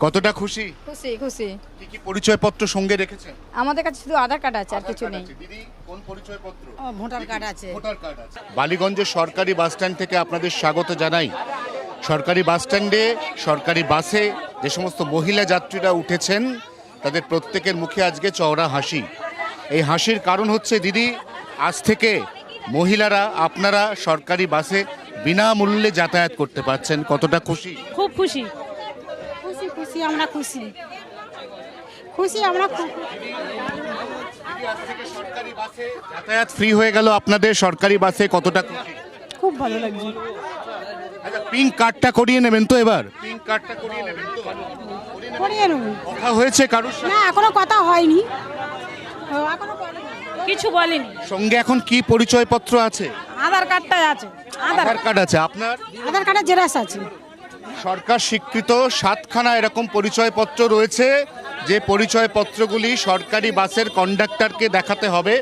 কতটা খুশি? খুশি খুশি। কি কি পরিচয়পত্র সঙ্গে রেখেছেন? আমাদের কাছে শুধু আধার কার্ড আছে, আর কিছু নেই। দিদি কোন পরিচয়পত্র? ভোটার কার্ড আছে। ভোটার কার্ড আছে। বালিগঞ্জের সরকারি বাস স্ট্যান্ড থেকে আপনাদের স্বাগত জানাই। সরকারি বাস স্ট্যান্ডে সরকারি বাসে যে সমস্ত মহিলা যাত্রীরা উঠেছেন তাদের প্রত্যেকের মুখে আজকে চওড়া হাসি। এই হাসির কারণ হচ্ছে দিদি, আজ থেকে মহিলারা আপনারা সরকারি বাসে বিনামূল্যে যাতায়াত করতে পারছেন। কতটা খুশি? খুব খুশি। খুশি খুশি, আমরা খুশি খুশি, আমরা খুব সরকারি বাসে যাতায়াত ফ্রি হয়ে গেল আপনাদের সরকারি বাসে, কতটা খুশি? খুব ভালো লাগছে। আচ্ছা, পিঙ্ক কার্ডটা করিয়ে নেবেন তো? এবার পিঙ্ক কার্ডটা করিয়ে নেবেন তো? করিয়ে নেব। কথা হয়েছে কারোর সাথে? না, এখনো কথা হয়নি। কিছু বলেনি। সঙ্গে এখন কি পরিচয়পত্র আছে? আধার কার্ডটাই আছে। আধার কার্ড আছে আপনার? আধার কার্ডের জেরক্স আছে। সরকার স্বীকৃত 7খানা এরকম পরিচয়পত্র রয়েছে, যে পরিচয়পত্রগুলি সরকারি বাসের কন্ডাক্টরকে দেখাতে হবে।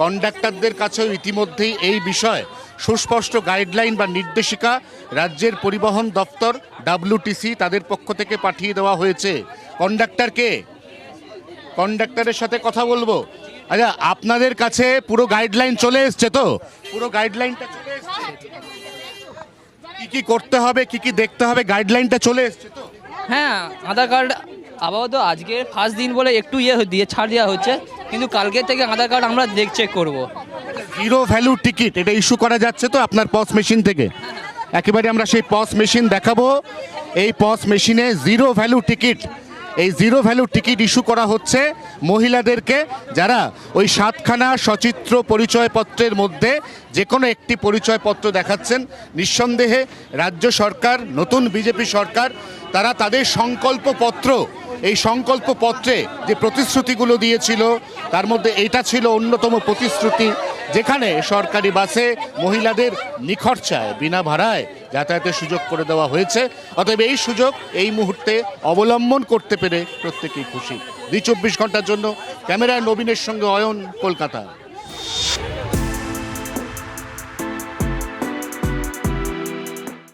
কন্ডাক্টরদের কাছেও ইতিমধ্যেই এই বিষয়ে সুস্পষ্ট গাইডলাইন বা নির্দেশিকা রাজ্যের পরিবহন দপ্তর WTC তাদের পক্ষ থেকে পাঠিয়ে দেওয়া হয়েছে। কন্ডাক্টরের সাথে কথা বলবো। আচ্ছা, আপনাদের কাছে পুরো গাইডলাইন চলে এসছে তো? পুরো গাইডলাইনটা চলে এসছে? কি কি করতে হবে, কি কি দেখতে হবে, গাইডলাইনটা চলে এসছে তো? হ্যাঁ, আধার কার্ড আপাতত আজকে ফার্স্ট দিন বলে একটু দিয়ে ছাড় দেওয়া হচ্ছে, কিন্তু কালকে থেকে আধার কার্ড আমরা চেক করব। জিরো ভ্যালু টিকিট এটা ইস্যু করা যাচ্ছে তো আপনার পস মেশিন থেকে? একেবারে আমরা সেই পস মেশিন দেখাবো। এই পস মেশিনে জিরো ভ্যালু টিকিট, এই জিরো ভ্যালু টিকিট ইস্যু করা হচ্ছে মহিলাদেরকে, যারা ওই 7খানা সচিত্র পরিচয়পত্রের মধ্যে যে কোনো একটি পরিচয়পত্র দেখাচ্ছেন। নিঃসন্দেহে রাজ্য সরকার, নতুন বিজেপি সরকার, তারা তাদের সংকল্পপত্র, এই সংকল্পপত্রে যে প্রতিশ্রুতিগুলো দিয়েছিল তার মধ্যে এটা ছিল অন্যতম প্রতিশ্রুতি, যেখানে সরকারি বাসে মহিলাদের নিখরচায় বিনা ভাড়ায় যাতায়াতের সুযোগ করে দেওয়া হয়েছে। অতএব এই সুযোগ এই মুহূর্তে অবলম্বন করতে পেরে প্রত্যেকেই খুশি। 24 ঘন্টার জন্য ক্যামেরায় নবীনের সঙ্গে অয়ন, কলকাতা।